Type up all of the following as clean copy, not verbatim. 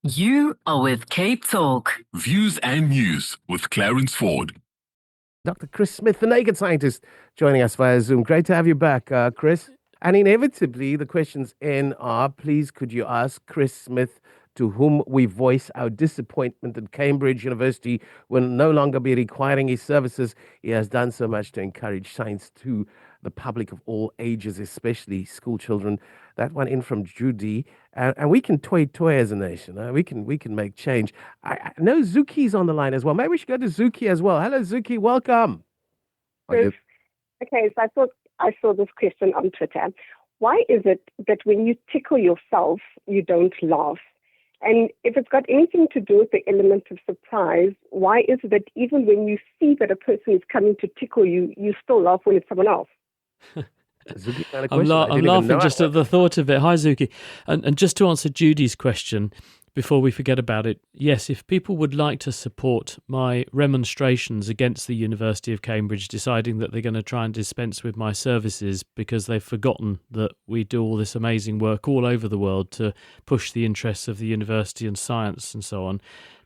You are with Cape Talk. Views and News with Clarence Ford. Dr. Chris Smith, the naked scientist, joining us via Zoom. Great to have you back, Chris. And inevitably, the questions in are please, could you ask Chris Smith, to whom we voice our disappointment that Cambridge University will no longer be requiring his services? He has done so much to encourage science to the public of all ages, especially school children. That one in from Judy. And we can toy as a nation. We can make change. I know Zuki's on the line as well. Maybe we should go to Zuki as well. Hello, Zuki. Welcome. Are Chris, you? okay, so I saw this question on Twitter. Why is it that when you tickle yourself, you don't laugh? And if it's got anything to do with the element of surprise, why is it that even when you see that a person is coming to tickle you, you still laugh when it's someone else? Zuki kind of I'm, question. I I'm didn't even laughing know just at the thought of it. Hi, Zuki. And just to answer Judy's question, before we forget about it, yes, if people would like to support my remonstrations against the University of Cambridge deciding that they're going to try and dispense with my services because they've forgotten that we do all this amazing work all over the world to push the interests of the university and science and so on,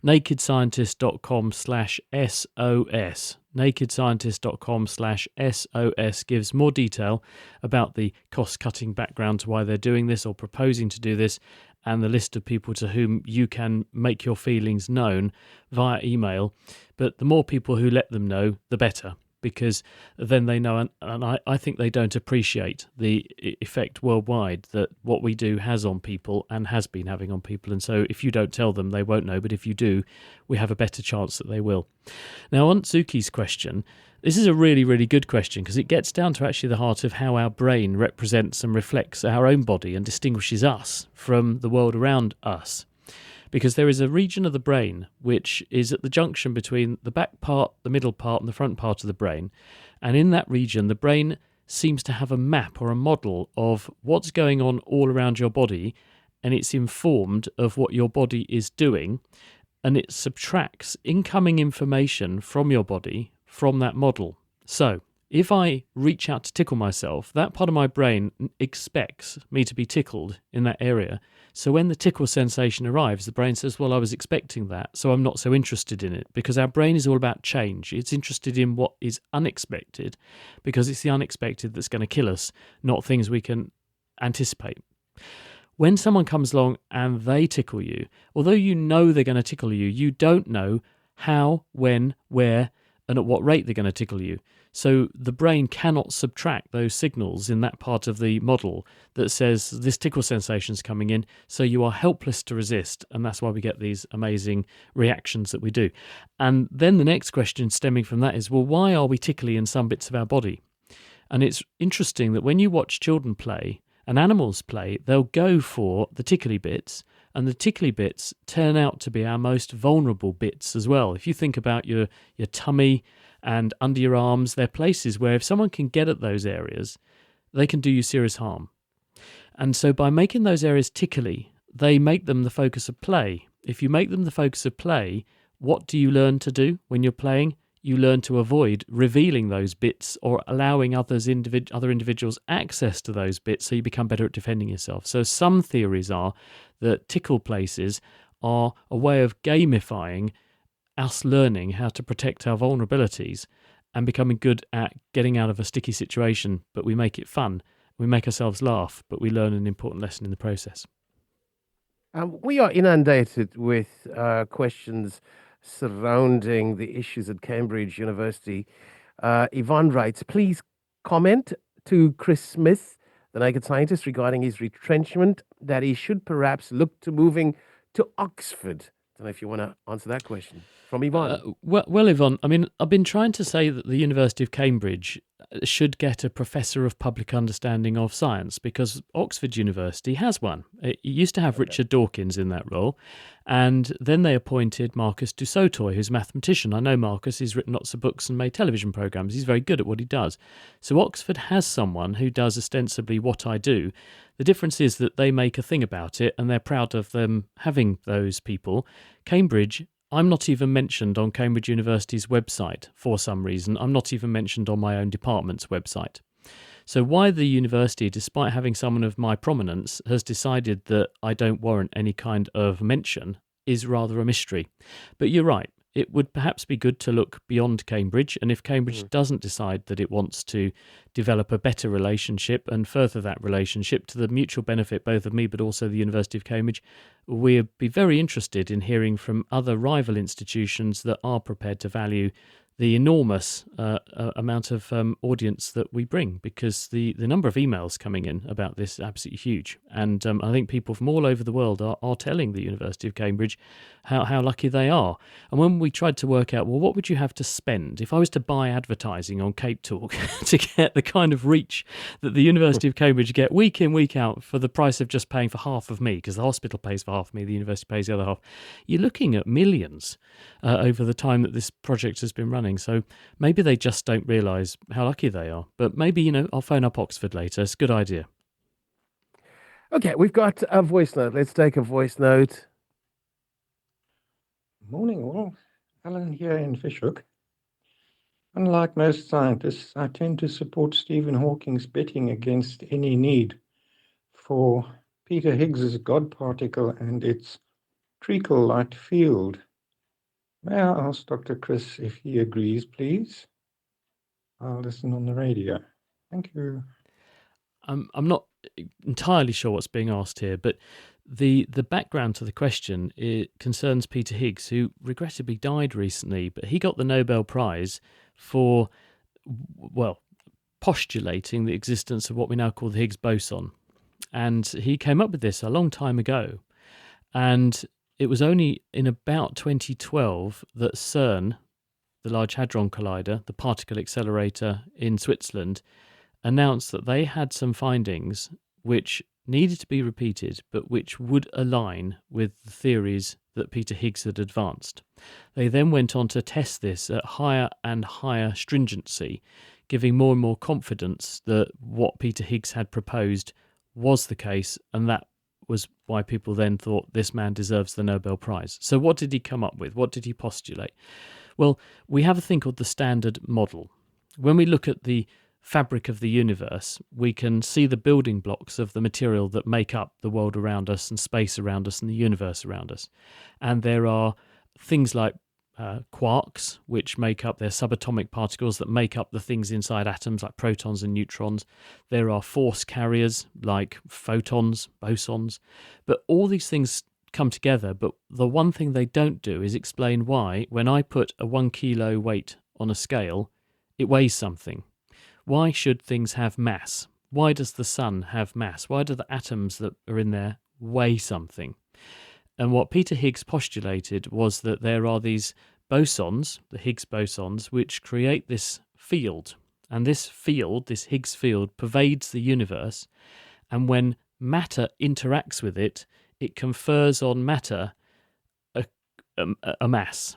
nakedscientist.com/SOS. nakedscientist.com/SOS gives more detail about the cost-cutting background to why they're doing this or proposing to do this, and the list of people to whom you can make your feelings known via email. But the more people who let them know, the better, because then they know, and I think they don't appreciate the effect worldwide that what we do has on people and has been having on people. And so if you don't tell them, they won't know. But if you do, we have a better chance that they will. Now, on Suki's question, this is a really, really good question because it gets down to actually the heart of how our brain represents and reflects our own body and distinguishes us from the world around us. Because there is a region of the brain which is at the junction between the back part, the middle part, and the front part of the brain. And in that region, the brain seems to have a map or a model of what's going on all around your body, and it's informed of what your body is doing, and it subtracts incoming information from your body from that model. So if I reach out to tickle myself, that part of my brain expects me to be tickled in that area. So when the tickle sensation arrives, the brain says, well, I was expecting that, so I'm not so interested in it, because our brain is all about change. It's interested in what is unexpected, because it's the unexpected that's going to kill us, not things we can anticipate. When someone comes along and they tickle you, although you know they're going to tickle you, you don't know how, when, where, and at what rate they're going to tickle you. So the brain cannot subtract those signals in that part of the model that says this tickle sensation is coming in, so you are helpless to resist, and that's why we get these amazing reactions that we do. And then the next question stemming from that is, well, why are we tickly in some bits of our body? And it's interesting that when you watch children play and animals play, they'll go for the tickly bits, and the tickly bits turn out to be our most vulnerable bits as well. If you think about your tummy and under your arms, they're places where if someone can get at those areas, they can do you serious harm. And so by making those areas tickly, they make them the focus of play. If you make them the focus of play, what do you learn to do when you're playing? You learn to avoid revealing those bits or allowing other individuals access to those bits, so you become better at defending yourself. So some theories are that tickle places are a way of gamifying us learning how to protect our vulnerabilities and becoming good at getting out of a sticky situation, but we make it fun. We make ourselves laugh, but we learn an important lesson in the process. We are inundated with questions surrounding the issues at Cambridge University. Yvonne writes, please comment to Chris Smith, the naked scientist, regarding his retrenchment, that he should perhaps look to moving to Oxford. I don't know if you want to answer that question from Yvonne. Well, Yvonne, I mean, I've been trying to say that the University of Cambridge should get a Professor of Public Understanding of Science, because Oxford University has one. It used to have Richard Dawkins in that role, and then they appointed Marcus du Sautoy, who's a mathematician. I know Marcus, he's written lots of books and made television programmes. He's very good at what he does. So Oxford has someone who does ostensibly what I do. The difference is that they make a thing about it, and they're proud of them having those people. Cambridge, I'm not even mentioned on Cambridge University's website for some reason. I'm not even mentioned on my own department's website. So why the university, despite having someone of my prominence, has decided that I don't warrant any kind of mention is rather a mystery. But you're right. It would perhaps be good to look beyond Cambridge, and if Cambridge doesn't decide that it wants to develop a better relationship and further that relationship to the mutual benefit both of me but also the University of Cambridge, we'd be very interested in hearing from other rival institutions that are prepared to value the enormous amount of audience that we bring, because the number of emails coming in about this is absolutely huge. And I think people from all over the world are telling the University of Cambridge how lucky they are. And when we tried to work out, well, what would you have to spend if I was to buy advertising on Cape Talk to get the kind of reach that the University of Cambridge get week in, week out for the price of just paying for half of me, because the hospital pays for half of me, the university pays the other half, you're looking at millions over the time that this project has been running. So maybe they just don't realise how lucky they are. But maybe, I'll phone up Oxford later. It's a good idea. Okay, we've got a voice note. Let's take a voice note. Morning, all. Alan here in Fishhook. Unlike most scientists, I tend to support Stephen Hawking's betting against any need for Peter Higgs's God particle and its treacle-light field. May I ask Dr. Chris if he agrees, please? I'll listen on the radio. Thank you. I'm not entirely sure what's being asked here, but the background to the question, it concerns Peter Higgs, who regrettably died recently, but he got the Nobel Prize for, well, postulating the existence of what we now call the Higgs boson. And he came up with this a long time ago. And it was only in about 2012 that CERN, the Large Hadron Collider, the particle accelerator in Switzerland, announced that they had some findings which needed to be repeated, but which would align with the theories that Peter Higgs had advanced. They then went on to test this at higher and higher stringency, giving more and more confidence that what Peter Higgs had proposed was the case, and that was why people then thought this man deserves the Nobel Prize. So what did he come up with? What did he postulate? Well, we have a thing called the Standard Model. When we look at the fabric of the universe, we can see the building blocks of the material that make up the world around us and space around us and the universe around us. And there are things like quarks, which make up, their subatomic particles that make up the things inside atoms like protons and neutrons. There are force carriers like photons, bosons. But all these things come together, but the one thing they don't do is explain why, when I put a 1 kilo weight on a scale, it weighs something. Why should things have mass? Why does the sun have mass? Why do the atoms that are in there weigh something? And what Peter Higgs postulated was that there are these bosons, the Higgs bosons, which create this field. And this field, this Higgs field, pervades the universe. And when matter interacts with it, it confers on matter a mass.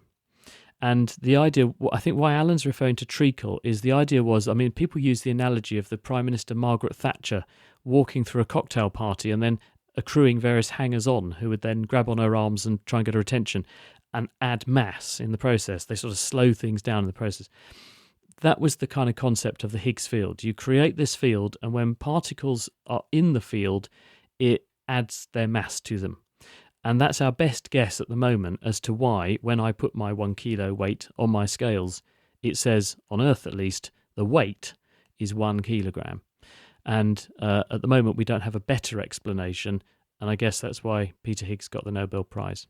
And the idea, I think why Alan's referring to treacle is the idea was, people use the analogy of the Prime Minister Margaret Thatcher walking through a cocktail party and then accruing various hangers-on who would then grab on her arms and try and get her attention and add mass in the process. They sort of slow things down in the process. That was the kind of concept of the Higgs field. You create this field, and when particles are in the field, it adds their mass to them. And that's our best guess at the moment as to why, when I put my 1 kilo weight on my scales, it says, on Earth at least, the weight is 1 kilogram. And at the moment, we don't have a better explanation. And I guess that's why Peter Higgs got the Nobel Prize.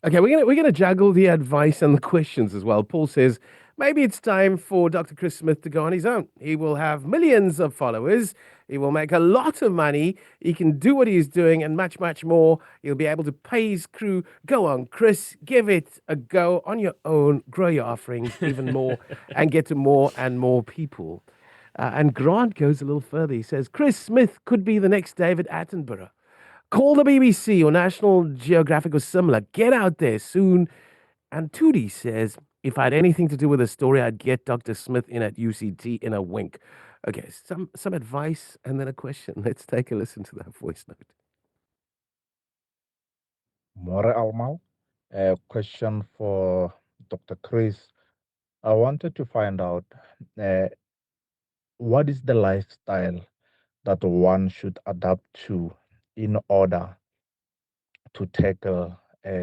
Okay, we're gonna juggle the advice and the questions as well. Paul says maybe it's time for Dr. Chris Smith to go on his own. He will have millions of followers. He will make a lot of money. He can do what he's doing and much, much more. He'll be able to pay his crew. Go on, Chris, give it a go on your own. Grow your offerings even more and get to more and more people. And Grant goes a little further. He says, Chris Smith could be the next David Attenborough. Call the BBC or National Geographic or similar. Get out there soon. And Tootie says, if I had anything to do with the story, I'd get Dr. Smith in at UCT in a wink. Okay, some advice and then a question. Let's take a listen to that voice note. More Almal, a question for Dr. Chris. I wanted to find out what is the lifestyle that one should adapt to in order to tackle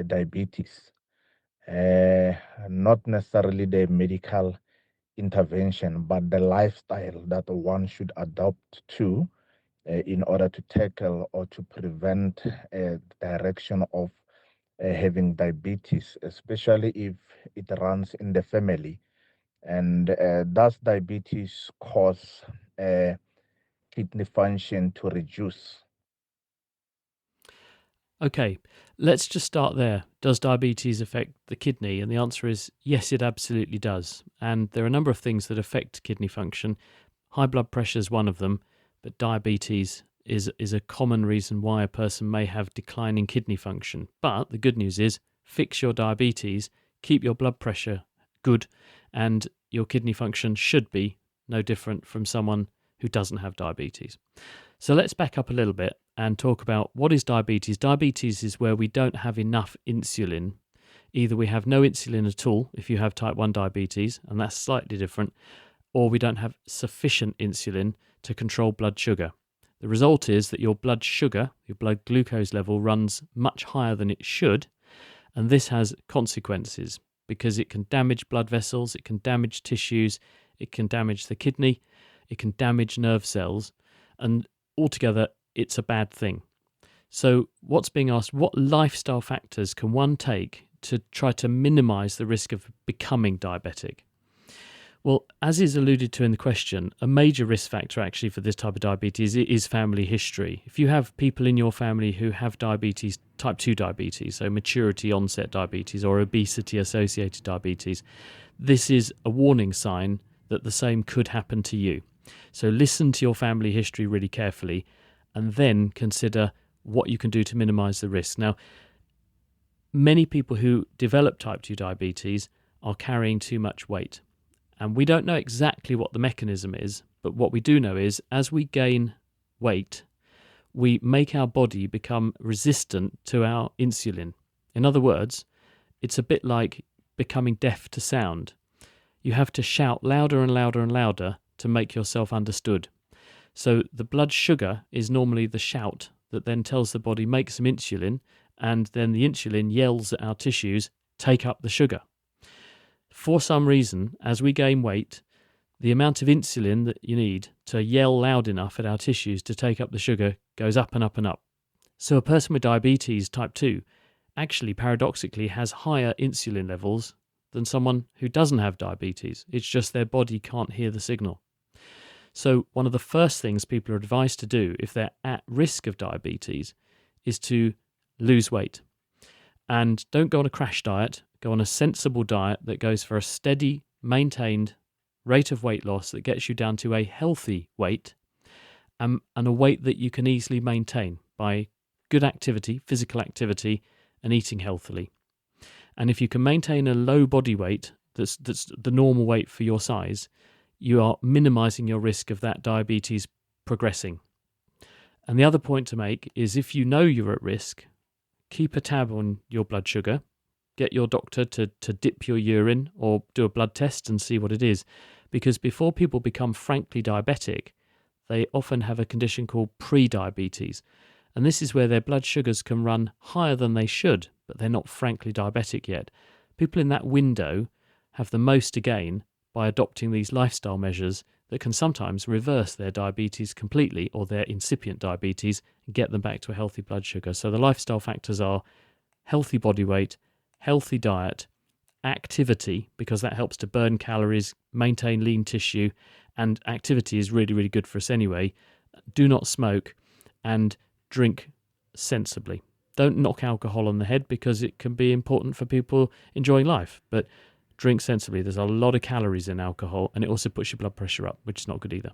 diabetes? Uh, Not necessarily the medical intervention, but the lifestyle that one should adopt to in order to tackle or to prevent direction of having diabetes, especially if it runs in the family. And does diabetes cause kidney function to reduce? Okay, let's just start there. Does diabetes affect the kidney? And the answer is yes, it absolutely does. And there are a number of things that affect kidney function. High blood pressure is one of them, but diabetes is a common reason why a person may have declining kidney function. But the good news is fix your diabetes, keep your blood pressure good, and your kidney function should be no different from someone who doesn't have diabetes. So let's back up a little bit and talk about what is diabetes. Diabetes is where we don't have enough insulin. Either we have no insulin at all if you have type 1 diabetes, and that's slightly different, or we don't have sufficient insulin to control blood sugar. The result is that your blood sugar, your blood glucose level, runs much higher than it should, and this has consequences because it can damage blood vessels, it can damage tissues, it can damage the kidney, it can damage nerve cells, and altogether it's a bad thing. So what's being asked, what lifestyle factors can one take to try to minimize the risk of becoming diabetic? Well, as is alluded to in the question, a major risk factor actually for this type of diabetes is family history. If you have people in your family who have diabetes, type 2 diabetes, so maturity onset diabetes or obesity associated diabetes, this is a warning sign that the same could happen to you. So listen to your family history really carefully and then consider what you can do to minimize the risk. Now, many people who develop type 2 diabetes are carrying too much weight. And we don't know exactly what the mechanism is, but what we do know is as we gain weight, we make our body become resistant to our insulin. In other words, it's a bit like becoming deaf to sound. You have to shout louder and louder and louder to make yourself understood. So the blood sugar is normally the shout that then tells the body make some insulin, and then the insulin yells at our tissues, take up the sugar. For some reason, as we gain weight, the amount of insulin that you need to yell loud enough at our tissues to take up the sugar goes up and up and up. So a person with diabetes type 2 actually paradoxically has higher insulin levels than someone who doesn't have diabetes. It's just their body can't hear the signal. So one of the first things people are advised to do if they're at risk of diabetes is to lose weight. And don't go on a crash diet, go on a sensible diet that goes for a steady, maintained rate of weight loss that gets you down to a healthy weight and a weight that you can easily maintain by good activity, physical activity, and eating healthily. And if you can maintain a low body weight that's the normal weight for your size, you are minimizing your risk of that diabetes progressing. And the other point to make is if you know you're at risk, keep a tab on your blood sugar, get your doctor to dip your urine or do a blood test and see what it is. Because before people become frankly diabetic, they often have a condition called pre-diabetes. And this is where their blood sugars can run higher than they should, but they're not frankly diabetic yet. People in that window have the most to gain by adopting these lifestyle measures that can sometimes reverse their diabetes completely or their incipient diabetes and get them back to a healthy blood sugar. So the lifestyle factors are healthy body weight, healthy diet, activity, because that helps to burn calories, maintain lean tissue, and activity is really, really good for us anyway. Do not smoke and drink sensibly. Don't knock alcohol on the head because it can be important for people enjoying life, but drink sensibly. There's a lot of calories in alcohol and it also puts your blood pressure up, which is not good either.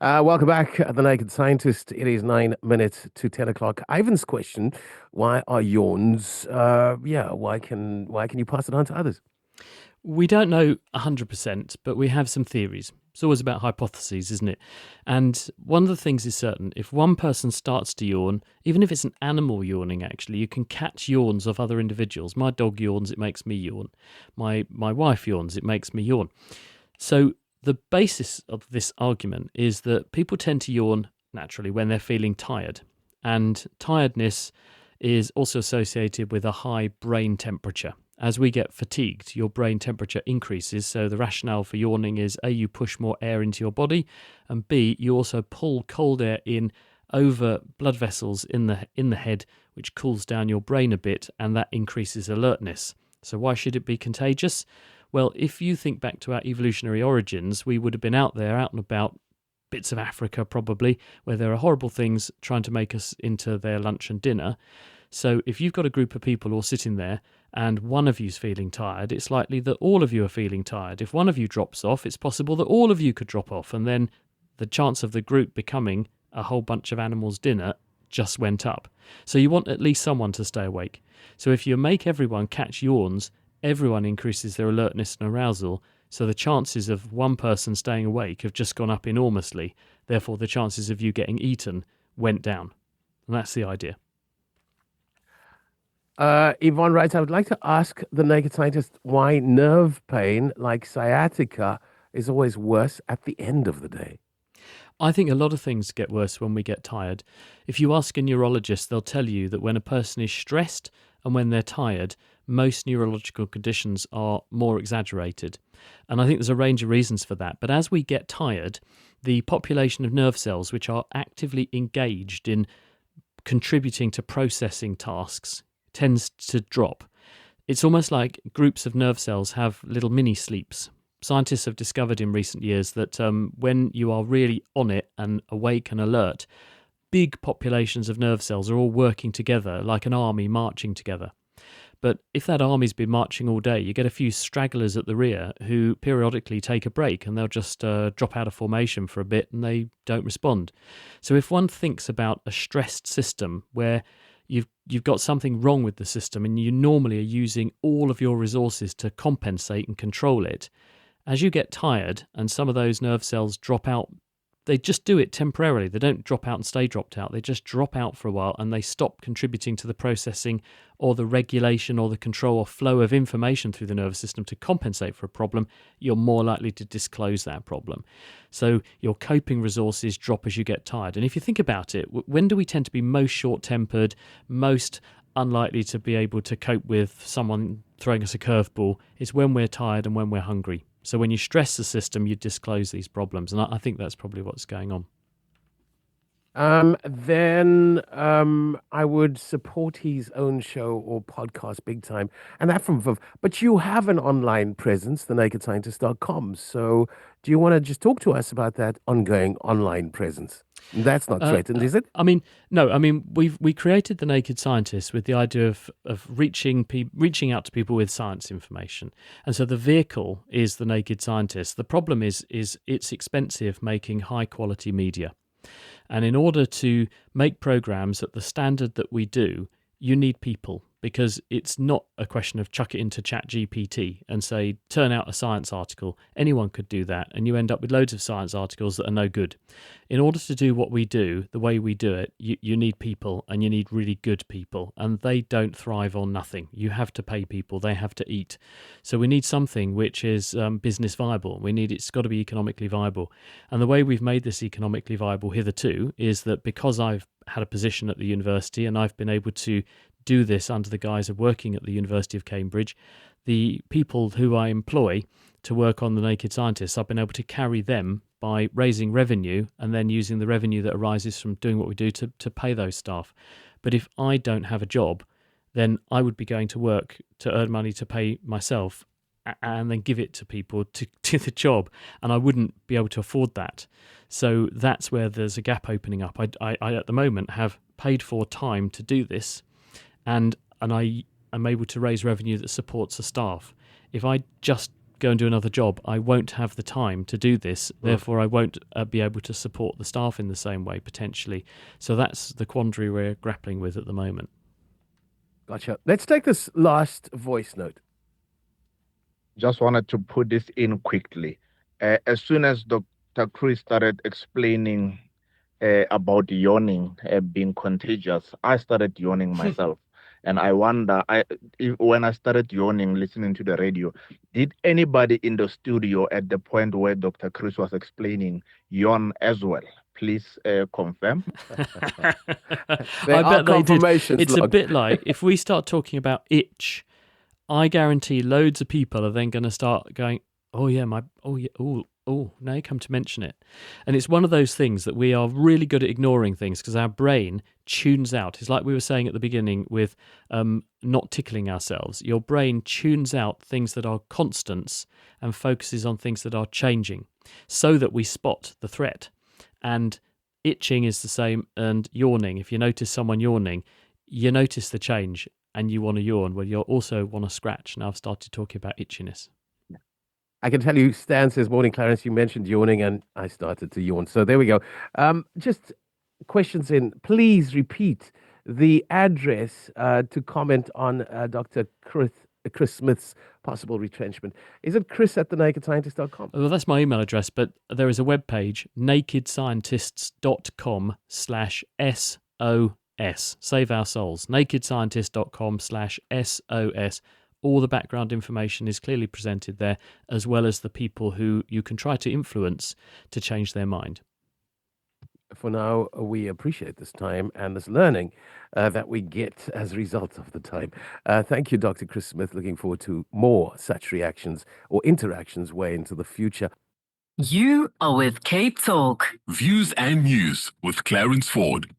Welcome back, The Naked Scientist. It is 9 minutes to 10 o'clock. Ivan's question, why are yawns? Why can you pass it on to others? We don't know 100%, but we have some theories. It's always about hypotheses, isn't it? And one of the things is certain. If one person starts to yawn, even if it's an animal yawning, actually, you can catch yawns of other individuals. My dog yawns, it makes me yawn. My wife yawns, it makes me yawn. So The basis of this argument is that people tend to yawn naturally when they're feeling tired, and tiredness is also associated with a high brain temperature. As we get fatigued, your brain temperature increases. So the rationale for yawning is A, you push more air into your body, and B, you also pull cold air in over blood vessels in the head, which cools down your brain a bit, and that increases alertness. So why should it be contagious? Well, if you think back to our evolutionary origins, we would have been out there, out and about, bits of Africa probably, where there are horrible things trying to make us into their lunch and dinner. So if you've got a group of people all sitting there and one of you's feeling tired, it's likely that all of you are feeling tired. If one of you drops off, it's possible that all of you could drop off, and then the chance of the group becoming a whole bunch of animals' dinner just went up. So you want at least someone to stay awake. So if you make everyone catch yawns, everyone increases their alertness and arousal. So the chances of one person staying awake have just gone up enormously. Therefore, the chances of you getting eaten went down. And that's the idea. Yvonne writes, I would like to ask the naked scientist why nerve pain like sciatica is always worse at the end of the day. I think a lot of things get worse when we get tired. If you ask a neurologist, they'll tell you that when a person is stressed and when they're tired, most neurological conditions are more exaggerated. And I think there's a range of reasons for that. But as we get tired, the population of nerve cells which are actively engaged in contributing to processing tasks tends to drop. It's almost like groups of nerve cells have little mini sleeps. Scientists have discovered in recent years that when you are really on it and awake and alert, big populations of nerve cells are all working together like an army marching together. But if that army's been marching all day, you get a few stragglers at the rear who periodically take a break and they'll just drop out of formation for a bit and they don't respond. So if one thinks about a stressed system where you've got something wrong with the system and you normally are using all of your resources to compensate and control it, as you get tired and some of those nerve cells drop out, they just do it temporarily. They don't drop out and stay dropped out. They just drop out for a while and they stop contributing to the processing or the regulation or the control or flow of information through the nervous system to compensate for a problem. You're more likely to disclose that problem. So your coping resources drop as you get tired. And if you think about it, when do we tend to be most short-tempered, most unlikely to be able to cope with someone throwing us a curveball? It's when we're tired and when we're hungry. So when you stress the system, you disclose these problems. And I think that's probably what's going on. Then I would support his own show or podcast big time. And that from Viv. But you have an online presence, thenakedscientist.com. So do you want to just talk to us about that ongoing online presence? That's not threatened, is it? No. We created The Naked Scientist with the idea of reaching out to people with science information. And so the vehicle is The Naked Scientist. The problem is it's expensive making high quality media. And in order to make programs at the standard that we do, you need people, because it's not a question of chuck it into ChatGPT and say, turn out a science article. Anyone could do that, and you end up with loads of science articles that are no good. In order to do what we do, the way we do it, you need people, and you need really good people, and they don't thrive on nothing. You have to pay people, they have to eat. So we need something which is business viable. It's got to be economically viable. And the way we've made this economically viable hitherto is that because I've had a position at the university and I've been able to do this under the guise of working at the University of Cambridge, the people who I employ to work on The Naked Scientists, I've been able to carry them by raising revenue and then using the revenue that arises from doing what we do to pay those staff. But if I don't have a job, then I would be going to work to earn money to pay myself and then give it to people to do the job, and I wouldn't be able to afford that. So that's where there's a gap opening up. I at the moment have paid for time to do this, and I am able to raise revenue that supports the staff. If I just go and do another job, I won't have the time to do this. Therefore, I won't be able to support the staff in the same way, potentially. So that's the quandary we're grappling with at the moment. Gotcha. Let's take this last voice note. Just wanted to put this in quickly. As soon as Dr. Chris started explaining about yawning being contagious, I started yawning myself. And I wonder, when I started yawning, listening to the radio, did anybody in the studio at the point where Dr. Chris was explaining yawn as well? Please confirm. There I are bet they did. confirmations It's a logged. bit like if we start talking about itch, I guarantee loads of people are then going to start going, oh yeah, now you come to mention it. And it's one of those things that we are really good at ignoring things because our brain tunes out. It's like we were saying at the beginning with not tickling ourselves. Your brain tunes out things that are constants and focuses on things that are changing so that we spot the threat. And itching is the same, and yawning. If you notice someone yawning, you notice the change and you want to yawn. Well, you also want to scratch. Now I've started talking about itchiness. I can tell you, Stan says, morning, Clarence. You mentioned yawning, and I started to yawn. So there we go. Just questions in. Please repeat the address to comment on Dr. Chris Smith's possible retrenchment. Is it chris@thenakedscientist.com? Well, that's my email address, but there is a webpage, nakedscientists.com/SOS. Save our souls. nakedscientist.com/SOS. All the background information is clearly presented there, as well as the people who you can try to influence to change their mind. For now, we appreciate this time and this learning that we get as a result of the time. Thank you, Dr. Chris Smith. Looking forward to more such reactions or interactions way into the future. You are with Cape Talk. Views and news with Clarence Ford.